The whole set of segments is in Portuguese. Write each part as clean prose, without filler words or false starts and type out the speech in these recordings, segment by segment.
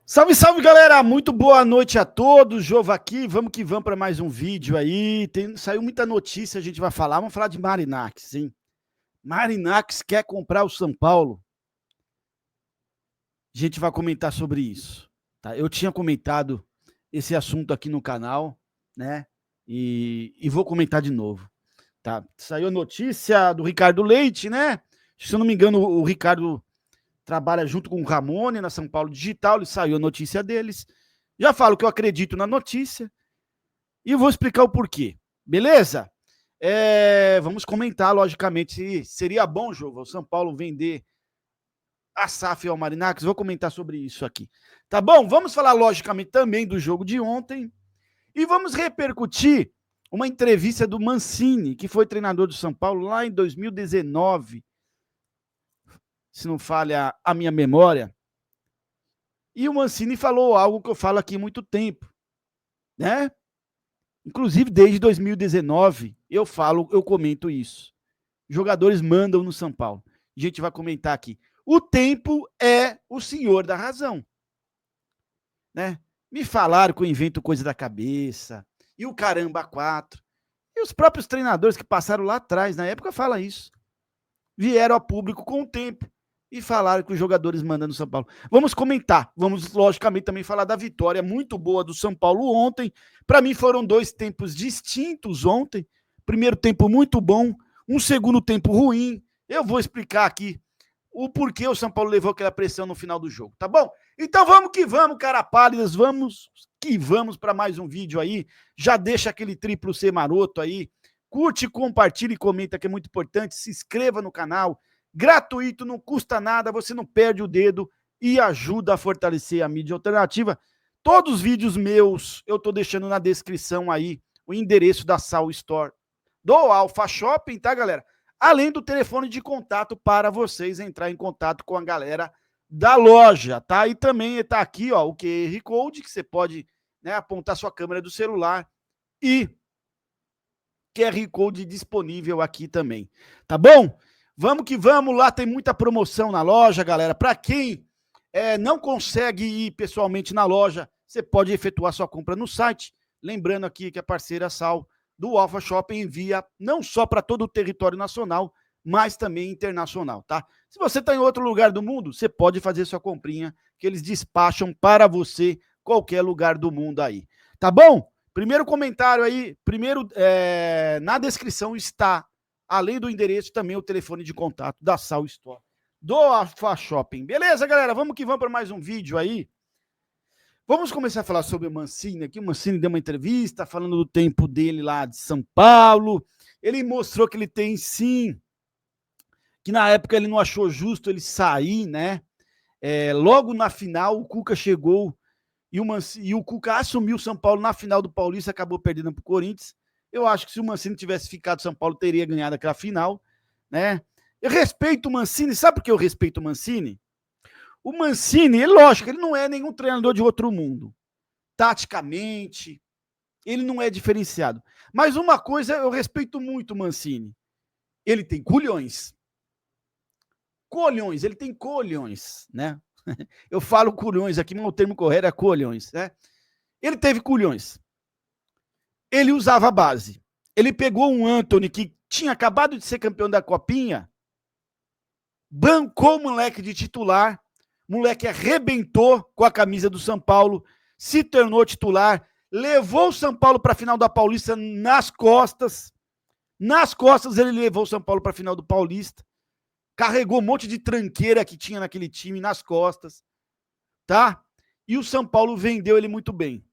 Salve, salve, galera! Muito boa noite a todos. Jova aqui. Vamos que vamos para mais um vídeo aí. Saiu muita notícia, a gente vai falar. Vamos falar de Marinaccio, hein? Marinaccio quer comprar o São Paulo. A gente vai comentar sobre isso. Tá? Eu tinha comentado esse assunto aqui no canal, né? E vou comentar de novo. Tá? Saiu a notícia do Ricardo Leite, né? Se eu não me engano, o Ricardo trabalha junto com o Ramone na São Paulo Digital, ele saiu a notícia deles. Já falo que eu acredito na notícia e vou explicar o porquê. Beleza? Vamos comentar, logicamente, se seria bom, Jô, o São Paulo vender a SAF ao Marinaccio. Vou comentar sobre isso aqui. Tá bom? Vamos falar, logicamente, também do jogo de ontem e vamos repercutir uma entrevista do Mancini, que foi treinador do São Paulo lá em 2019, se não falha a minha memória. E o Mancini falou algo que eu falo aqui há muito tempo, né? Inclusive, desde 2019, eu comento isso. Jogadores mandam no São Paulo. A gente vai comentar aqui. O tempo é o senhor da razão, né? Me falaram que eu invento coisa da cabeça, e o caramba 4. E os próprios treinadores que passaram lá atrás, na época, falam isso. Vieram a público com o tempo e falaram que os jogadores mandam no São Paulo. Vamos comentar, vamos logicamente também falar da vitória muito boa do São Paulo ontem. Para mim foram dois tempos distintos ontem. Primeiro tempo muito bom, um segundo tempo ruim. Eu vou explicar aqui o porquê o São Paulo levou aquela pressão no final do jogo, tá bom? Então vamos que vamos, cara pálidas, vamos que vamos para mais um vídeo aí. Já deixa aquele triplo C maroto aí. Curte, compartilha e comenta, que é muito importante. Se inscreva no canal. Gratuito, não custa nada, você não perde o dedo e ajuda a fortalecer a mídia alternativa. Todos os vídeos meus eu tô deixando na descrição aí o endereço da Sal Store do Alpha Shopping, tá, galera? Além do telefone de contato para vocês entrar em contato com a galera da loja, tá? E também tá aqui, ó, o QR Code, que você pode, né, apontar sua câmera do celular e QR Code disponível aqui também, tá bom? Vamos que vamos, lá tem muita promoção na loja, galera. Para quem não consegue ir pessoalmente na loja, você pode efetuar sua compra no site. Lembrando aqui que a parceira Sal do Alpha Shopping envia não só para todo o território nacional, mas também internacional, tá? Se você está em outro lugar do mundo, você pode fazer sua comprinha, que eles despacham para você qualquer lugar do mundo aí, tá bom? Primeiro comentário aí, na descrição está, além do endereço, também o telefone de contato da Sal Store, do Alpha Shopping. Beleza, galera? Vamos que vamos para mais um vídeo aí. Vamos começar a falar sobre o Mancini aqui. O Mancini deu uma entrevista falando do tempo dele lá de São Paulo. Ele mostrou que ele tem sim, que na época ele não achou justo ele sair, né? Logo na final, o Cuca chegou e o Cuca assumiu o São Paulo na final do Paulista, acabou perdendo para o Corinthians. Eu acho que se o Mancini tivesse ficado, São Paulo teria ganhado aquela final, né? Eu respeito o Mancini, sabe por que eu respeito o Mancini? O Mancini, lógico, ele não é nenhum treinador de outro mundo. Taticamente, ele não é diferenciado. Mas uma coisa, eu respeito muito o Mancini. Ele tem culhões. Colhões, ele tem colhões, né? Eu falo culhões aqui, mas o termo correto é colhões, né? Ele teve culhões. Ele usava a base. Ele pegou um Antony que tinha acabado de ser campeão da Copinha, bancou o moleque de titular, moleque arrebentou com a camisa do São Paulo, se tornou titular, levou o São Paulo para a final da Paulista nas costas. Nas costas ele levou o São Paulo para a final do Paulista. Carregou um monte de tranqueira que tinha naquele time nas costas, tá? E o São Paulo vendeu ele muito bem.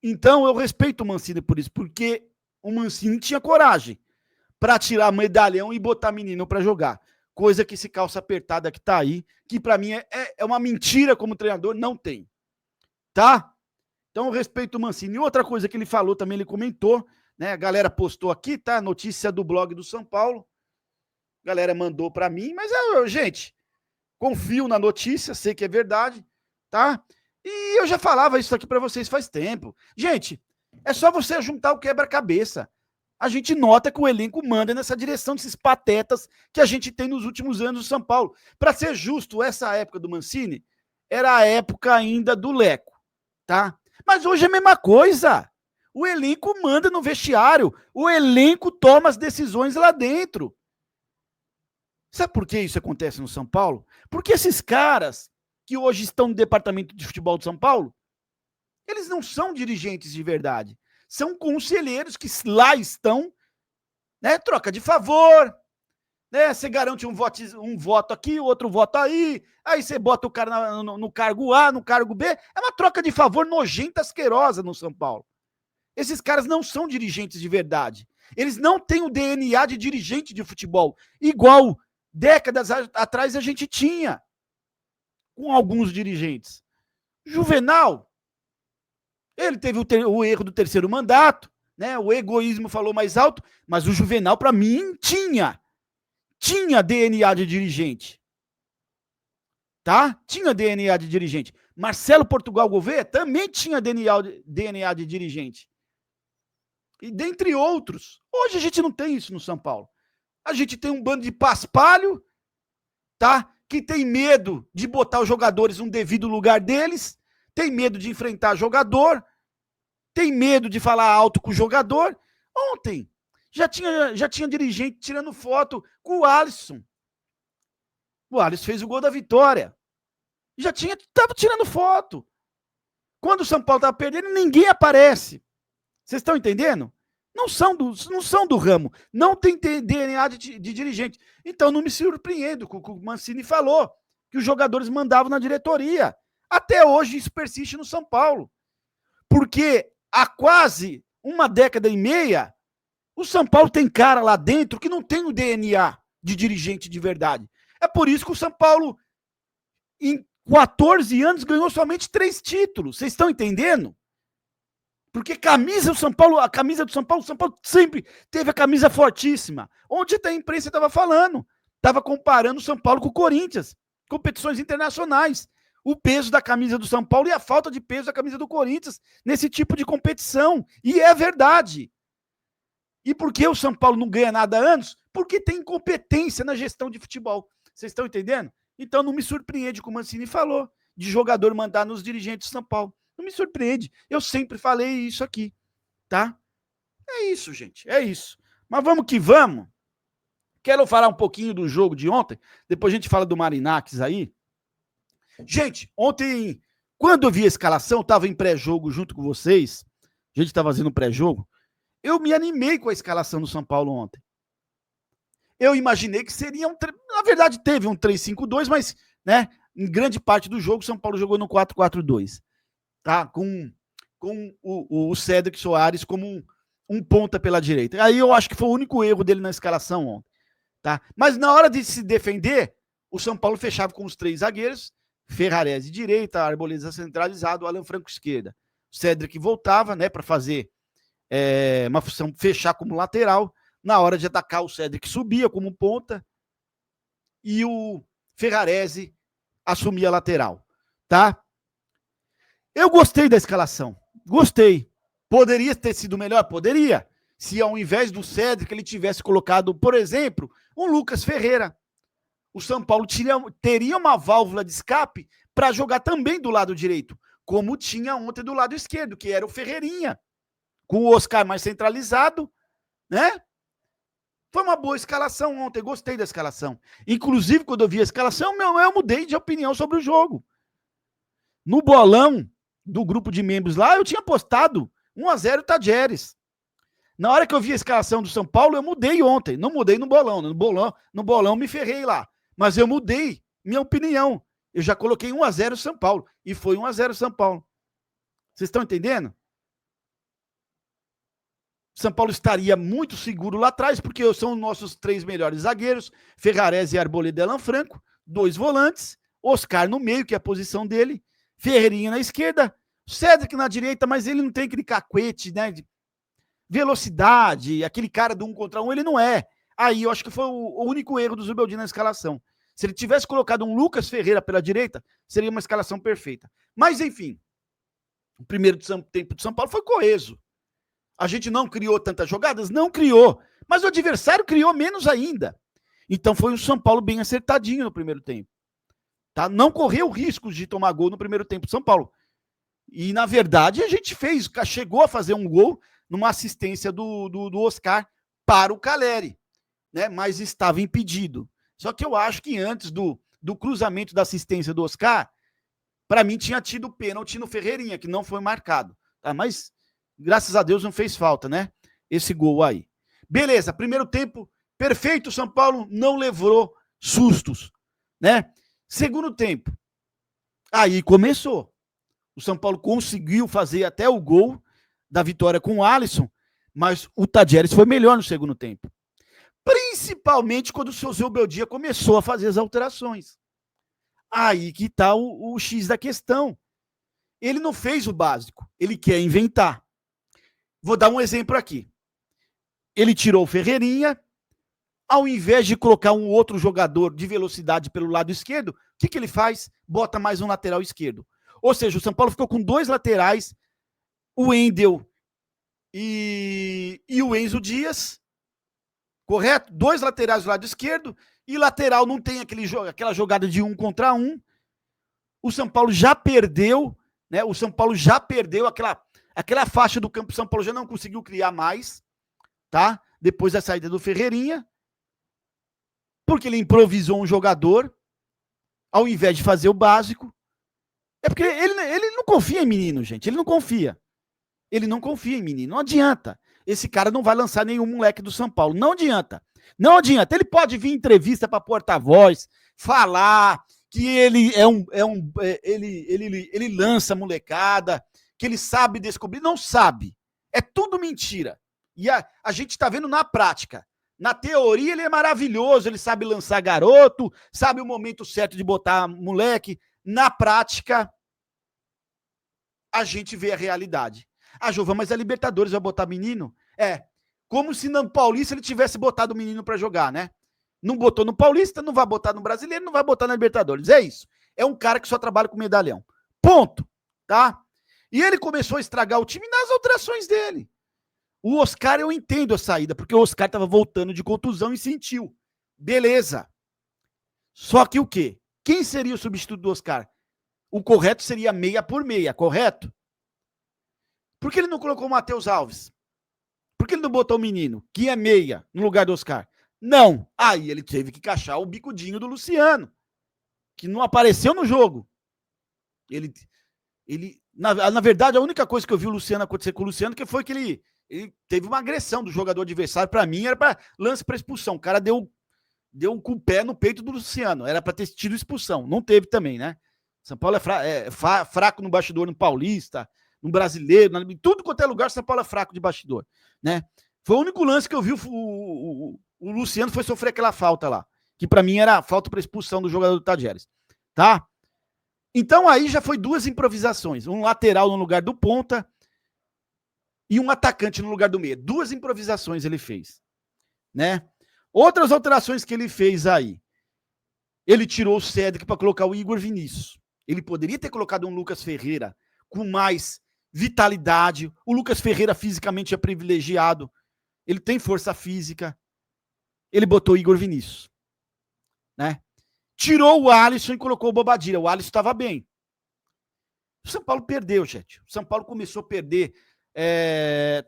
Então eu respeito o Mancini por isso, porque o Mancini tinha coragem para tirar medalhão e botar menino para jogar. Coisa que esse calça apertada que tá aí, que para mim é uma mentira como treinador, não tem. Tá? Então eu respeito o Mancini. E outra coisa que ele falou também, ele comentou, né? A galera postou aqui, tá? Notícia do blog do São Paulo. A galera mandou para mim, mas gente, confio na notícia, sei que é verdade, tá? E eu já falava isso aqui para vocês faz tempo. Gente, é só você juntar o quebra-cabeça. A gente nota que o elenco manda nessa direção desses patetas que a gente tem nos últimos anos do São Paulo. Para ser justo, essa época do Mancini, era a época ainda do Leco, tá? Mas hoje é a mesma coisa. O elenco manda no vestiário, o elenco toma as decisões lá dentro. Sabe por que isso acontece no São Paulo? Porque esses caras que hoje estão no departamento de futebol de São Paulo, eles não são dirigentes de verdade. São conselheiros que lá estão, né? Troca de favor, né? Você garante um voto aqui, outro voto aí você bota o cara no cargo A, no cargo B. É uma troca de favor nojenta, asquerosa no São Paulo. Esses caras não são dirigentes de verdade. Eles não têm o DNA de dirigente de futebol, igual décadas atrás a gente tinha com alguns dirigentes. Juvenal, ele teve o erro do terceiro mandato, né? O egoísmo falou mais alto, mas o Juvenal, para mim, tinha DNA de dirigente. Tá? Tinha DNA de dirigente. Marcelo Portugal Gouveia também tinha DNA de dirigente. E dentre outros. Hoje a gente não tem isso no São Paulo. A gente tem um bando de paspalho, tá? Que tem medo de botar os jogadores no devido lugar deles, tem medo de enfrentar jogador, tem medo de falar alto com o jogador. Ontem já tinha dirigente tirando foto com o Alisson. O Alisson fez o gol da vitória. Tava tirando foto. Quando o São Paulo tava perdendo, ninguém aparece. Vocês estão entendendo? Não são do ramo. Não tem DNA de dirigente. Então não me surpreendo com o que o Mancini falou, que os jogadores mandavam na diretoria. Até hoje isso persiste no São Paulo. Porque há quase uma década e meia, o São Paulo tem cara lá dentro que não tem o DNA de dirigente de verdade. É por isso que o São Paulo, em 14 anos, ganhou somente 3 títulos. Vocês estão entendendo? Porque a camisa do São Paulo sempre teve a camisa fortíssima. Onde até a imprensa estava falando. Estava comparando o São Paulo com o Corinthians. Competições internacionais. O peso da camisa do São Paulo e a falta de peso da camisa do Corinthians nesse tipo de competição. E é verdade. E por que o São Paulo não ganha nada há anos? Porque tem incompetência na gestão de futebol. Vocês estão entendendo? Então não me surpreende como o Mancini falou, de jogador mandar nos dirigentes de São Paulo. Não me surpreende. Eu sempre falei isso aqui, tá? É isso, gente. É isso. Mas vamos que vamos. Quero falar um pouquinho do jogo de ontem. Depois a gente fala do Marinacks aí. Gente, ontem, quando eu vi a escalação, eu estava em pré-jogo junto com vocês. A gente estava fazendo pré-jogo. Eu me animei com a escalação do São Paulo ontem. Eu imaginei que seria na verdade, teve um 3-5-2, mas, né, em grande parte do jogo, o São Paulo jogou no 4-4-2. Tá? Com o Cédric Soares como um ponta pela direita. Aí eu acho que foi o único erro dele na escalação ontem. Tá? Mas na hora de se defender, o São Paulo fechava com os 3 zagueiros, Ferrarese direita, Arboleda centralizado, Alan Franco esquerda. O Cédric voltava, né, para fazer uma função, fechar como lateral. Na hora de atacar, o Cédric subia como ponta e o Ferrarese assumia a lateral. Tá? Eu gostei da escalação. Gostei. Poderia ter sido melhor? Poderia. Se ao invés do Cédric ele tivesse colocado, por exemplo, um Lucas Ferreira. O São Paulo teria uma válvula de escape para jogar também do lado direito, como tinha ontem do lado esquerdo, que era o Ferreirinha, com o Oscar mais centralizado, né? Foi uma boa escalação ontem, gostei da escalação. Inclusive, quando eu vi a escalação, eu mudei de opinião sobre o jogo. No bolão do grupo de membros lá, eu tinha apostado 1-0 Tadjeres. Na hora que eu vi a escalação do São Paulo, eu mudei ontem. Não mudei no bolão. No bolão me ferrei lá. Mas eu mudei minha opinião. Eu já coloquei 1-0 São Paulo. E foi 1-0 São Paulo. Vocês estão entendendo? São Paulo estaria muito seguro lá atrás, porque são os nossos 3 melhores zagueiros, Ferrarese, Arboleda e Alan Franco, 2 volantes, Oscar no meio, que é a posição dele, Ferreirinha na esquerda, Cédric na direita, mas ele não tem aquele cacuete, né, de velocidade, aquele cara do 1 contra 1, ele não é. Aí eu acho que foi o único erro do Zubeldia na escalação. Se ele tivesse colocado um Lucas Ferreira pela direita, seria uma escalação perfeita. Mas, enfim, o primeiro tempo de São Paulo foi coeso. A gente não criou tantas jogadas? Não criou. Mas o adversário criou menos ainda. Então foi um São Paulo bem acertadinho no primeiro tempo. tá? Não correu riscos de tomar gol no primeiro tempo do São Paulo. E, na verdade, a gente chegou a fazer um gol numa assistência do Oscar para o Caleri, né? Mas estava impedido. Só que eu acho que antes do cruzamento da assistência do Oscar, para mim tinha tido pênalti no Ferreirinha, que não foi marcado. Tá? Mas, graças a Deus, não fez falta, né? Esse gol aí. Beleza, primeiro tempo, perfeito, São Paulo não levou sustos, né? Segundo tempo, aí começou. O São Paulo conseguiu fazer até o gol da vitória com o Alisson, mas o Tadjeres foi melhor no segundo tempo. Principalmente quando o seu Zubeldia começou a fazer as alterações. Aí que está o X da questão. Ele não fez o básico, ele quer inventar. Vou dar um exemplo aqui. Ele tirou o Ferreirinha, ao invés de colocar um outro jogador de velocidade pelo lado esquerdo, o que ele faz? Bota mais um lateral esquerdo. Ou seja, o São Paulo ficou com dois laterais, o Wendel e o Enzo Dias, correto? Dois laterais do lado esquerdo, e lateral não tem aquela jogada de 1 contra 1. O São Paulo já perdeu, né? O São Paulo já perdeu aquela faixa do campo. O São Paulo já não conseguiu criar mais, tá? Depois da saída do Ferreirinha, porque ele improvisou um jogador, ao invés de fazer o básico. É porque ele não confia em menino, gente. Ele não confia. Ele não confia em menino. Não adianta. Esse cara não vai lançar nenhum moleque do São Paulo. Não adianta. Não adianta. Ele pode vir em entrevista para porta-voz, falar que ele ele lança molecada, que ele sabe descobrir. Não sabe. É tudo mentira. E a gente está vendo na prática. Na teoria ele é maravilhoso, ele sabe lançar garoto, sabe o momento certo de botar moleque. Na prática, a gente vê a realidade. Ah, Giovana, mas a Libertadores vai botar menino? É, como se no Paulista ele tivesse botado o menino para jogar, né? Não botou no Paulista, não vai botar no Brasileiro, não vai botar na Libertadores. É isso. É um cara que só trabalha com medalhão. Ponto. Tá? E ele começou a estragar o time nas alterações dele. O Oscar, eu entendo a saída, porque o Oscar estava voltando de contusão e sentiu. Beleza. Só que o quê? Quem seria o substituto do Oscar? O correto seria meia por meia, correto? Por que ele não colocou o Matheus Alves? Por que ele não botou o menino, que é meia, no lugar do Oscar? Não. Aí ele teve que encaixar o bicudinho do Luciano, que não apareceu no jogo. Na verdade, a única coisa que eu vi o Luciano acontecer com o Luciano que foi que ele teve uma agressão do jogador adversário. Para mim, era para lance para expulsão. O cara deu com o pé no peito do Luciano. Era para ter tido expulsão. Não teve também, né? São Paulo é fraco no bastidor, no Paulista, no Brasileiro, em tudo quanto é lugar, São Paulo é fraco de bastidor, né? Foi o único lance que eu vi o Luciano foi sofrer aquela falta lá, que para mim era falta para expulsão do jogador do Tadjeres, tá? Então aí já foi duas improvisações, um lateral no lugar do ponta e um atacante no lugar do meia. Duas improvisações ele fez, né? Outras alterações que ele fez aí. Ele tirou o Cédric para colocar o Igor Vinícius. Ele poderia ter colocado um Lucas Ferreira com mais vitalidade. O Lucas Ferreira fisicamente é privilegiado. Ele tem força física. Ele botou o Igor Vinícius, né? Tirou o Alisson e colocou o Bobadilla. O Alisson estava bem. O São Paulo perdeu, gente. O São Paulo começou a perder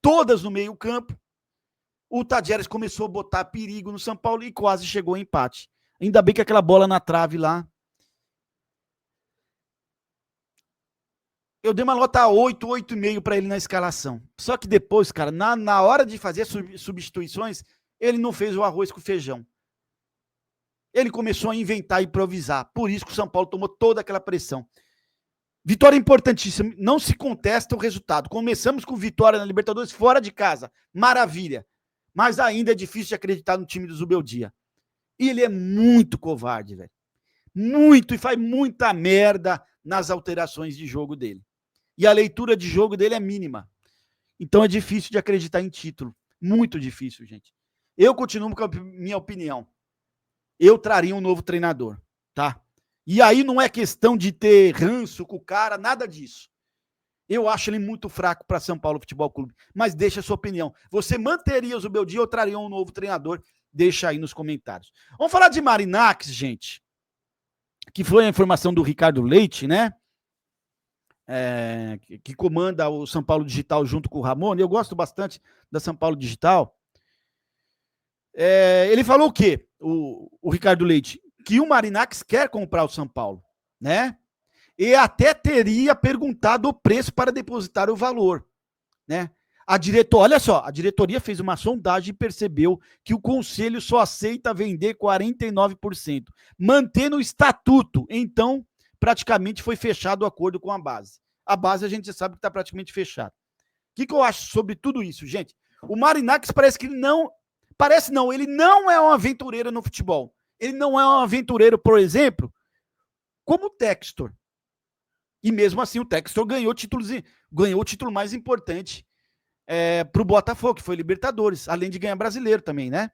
todas no meio campo. O Tadjeres começou a botar perigo no São Paulo e quase chegou ao empate. Ainda bem que aquela bola na trave lá. Eu dei uma nota 8, 8,5 para ele na escalação. Só que depois, cara, na hora de fazer substituições, ele não fez o arroz com feijão. Ele começou a inventar e improvisar. Por isso que o São Paulo tomou toda aquela pressão. Vitória importantíssima. Não se contesta o resultado. Começamos com vitória na Libertadores fora de casa. Maravilha. Mas ainda é difícil de acreditar no time do Zubeldia. E ele é muito covarde, velho. Muito. E faz muita merda nas alterações de jogo dele. E a leitura de jogo dele é mínima. Então é difícil de acreditar em título. Muito difícil, gente. Eu continuo com a minha opinião. Eu traria um novo treinador, tá? E aí não é questão de ter ranço com o cara, nada disso. Eu acho ele muito fraco para São Paulo Futebol Clube. Mas deixa a sua opinião. Você manteria o Zubeldia ou traria um novo treinador? Deixa aí nos comentários. Vamos falar de Marinacks, gente. que foi a informação do Ricardo Leite, né? Que comanda o São Paulo Digital junto com o Ramon. Eu gosto bastante da São Paulo Digital. Ele falou o quê? O Ricardo Leite, que o Marinacks quer comprar o São Paulo, né? E até teria perguntado o preço para depositar o valor, né? Olha só, a diretoria fez uma sondagem e percebeu que o conselho só aceita vender 49%, mantendo o estatuto. Então, praticamente foi fechado o acordo com a base. A base a gente já sabe que está praticamente fechada. O que eu acho sobre tudo isso, gente? O Marinacks parece que ele não é um aventureiro no futebol. Ele não é um aventureiro, por exemplo, como o Textor. E mesmo assim o Textor ganhou o título mais importante para o Botafogo, que foi Libertadores, além de ganhar brasileiro também, né?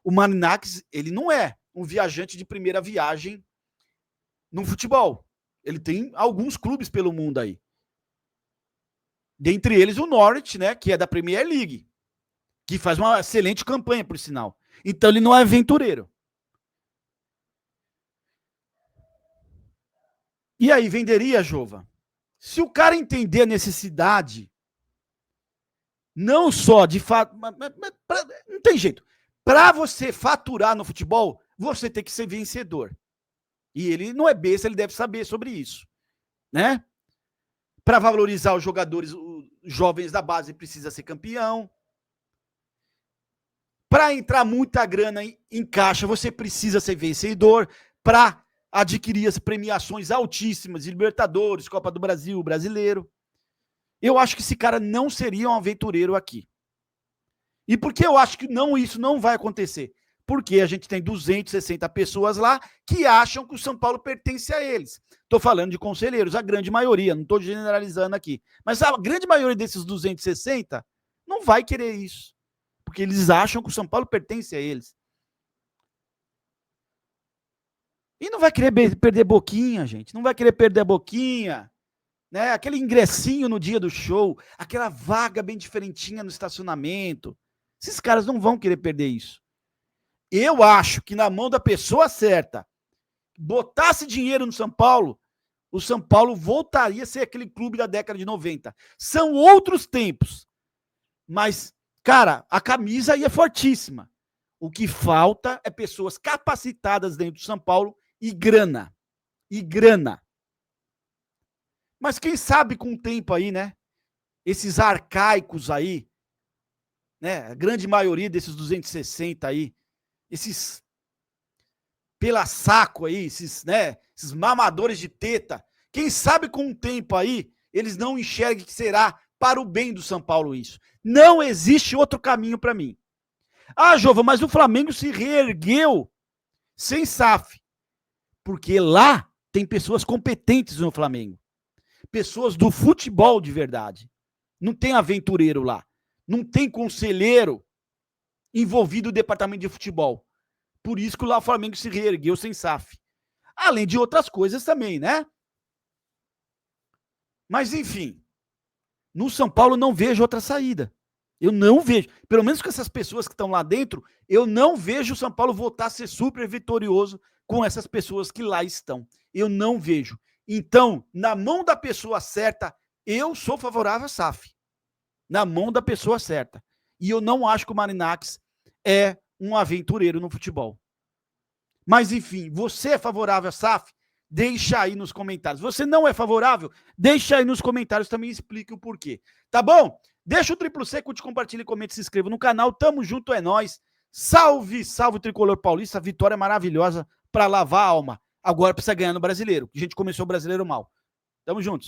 O Marinacks, ele não é um viajante de primeira viagem no futebol. Ele tem alguns clubes pelo mundo aí. Dentre eles o Norwich, né, que é da Premier League, que faz uma excelente campanha, por sinal. Então ele não é aventureiro. E aí, venderia, Jova? Se o cara entender a necessidade, não só de fato. Não tem jeito. Para você faturar no futebol, você tem que ser vencedor. E ele não é besta, ele deve saber sobre isso, né? Para valorizar os jogadores, os jovens da base, precisa ser campeão. Para entrar muita grana em caixa, você precisa ser vencedor. Para adquirir as premiações altíssimas de Libertadores, Copa do Brasil, Brasileiro. Eu acho que esse cara não seria um aventureiro aqui. E por que eu acho que isso não vai acontecer? Porque a gente tem 260 pessoas lá que acham que o São Paulo pertence a eles. Estou falando de conselheiros, a grande maioria, não estou generalizando aqui. Mas a grande maioria desses 260 não vai querer isso. Porque eles acham que o São Paulo pertence a eles. E não vai querer perder boquinha, gente. Não vai querer perder a boquinha. Né? Aquele ingressinho no dia do show, aquela vaga bem diferentinha no estacionamento. Esses caras não vão querer perder isso. Eu acho que na mão da pessoa certa, botasse dinheiro no São Paulo, o São Paulo voltaria a ser aquele clube da década de 90. São outros tempos. Mas, cara, a camisa aí é fortíssima. O que falta é pessoas capacitadas dentro do São Paulo e grana. E grana. Mas quem sabe com o tempo aí, né? Esses arcaicos aí, né? A grande maioria desses 260 aí, esses pela saco aí, esses mamadores de teta, quem sabe com o tempo aí, eles não enxerguem que será para o bem do São Paulo isso. Não existe outro caminho para mim. Ah, Jova, mas o Flamengo se reergueu sem SAF. Porque lá tem pessoas competentes no Flamengo. Pessoas do futebol de verdade. Não tem aventureiro lá. Não tem conselheiro envolvido no departamento de futebol. Por isso que lá o Flamengo se reergueu sem SAF. Além de outras coisas também, né? Mas, enfim, no São Paulo não vejo outra saída. Eu não vejo. Pelo menos com essas pessoas que estão lá dentro, eu não vejo o São Paulo voltar a ser super vitorioso com essas pessoas que lá estão. Eu não vejo. Então, na mão da pessoa certa, eu sou favorável a SAF. Na mão da pessoa certa. E eu não acho que o Marinacks é um aventureiro no futebol. Mas, enfim, você é favorável a SAF? Deixa aí nos comentários. Você não é favorável? Deixa aí nos comentários também, explique o porquê. Tá bom? Deixa o triplo C, curte, compartilha, comente, se inscreva no canal. Tamo junto, é nóis. Salve, salve o Tricolor Paulista. Vitória maravilhosa para lavar a alma. Agora precisa ganhar no Brasileiro. A gente começou o Brasileiro mal. Tamo juntos.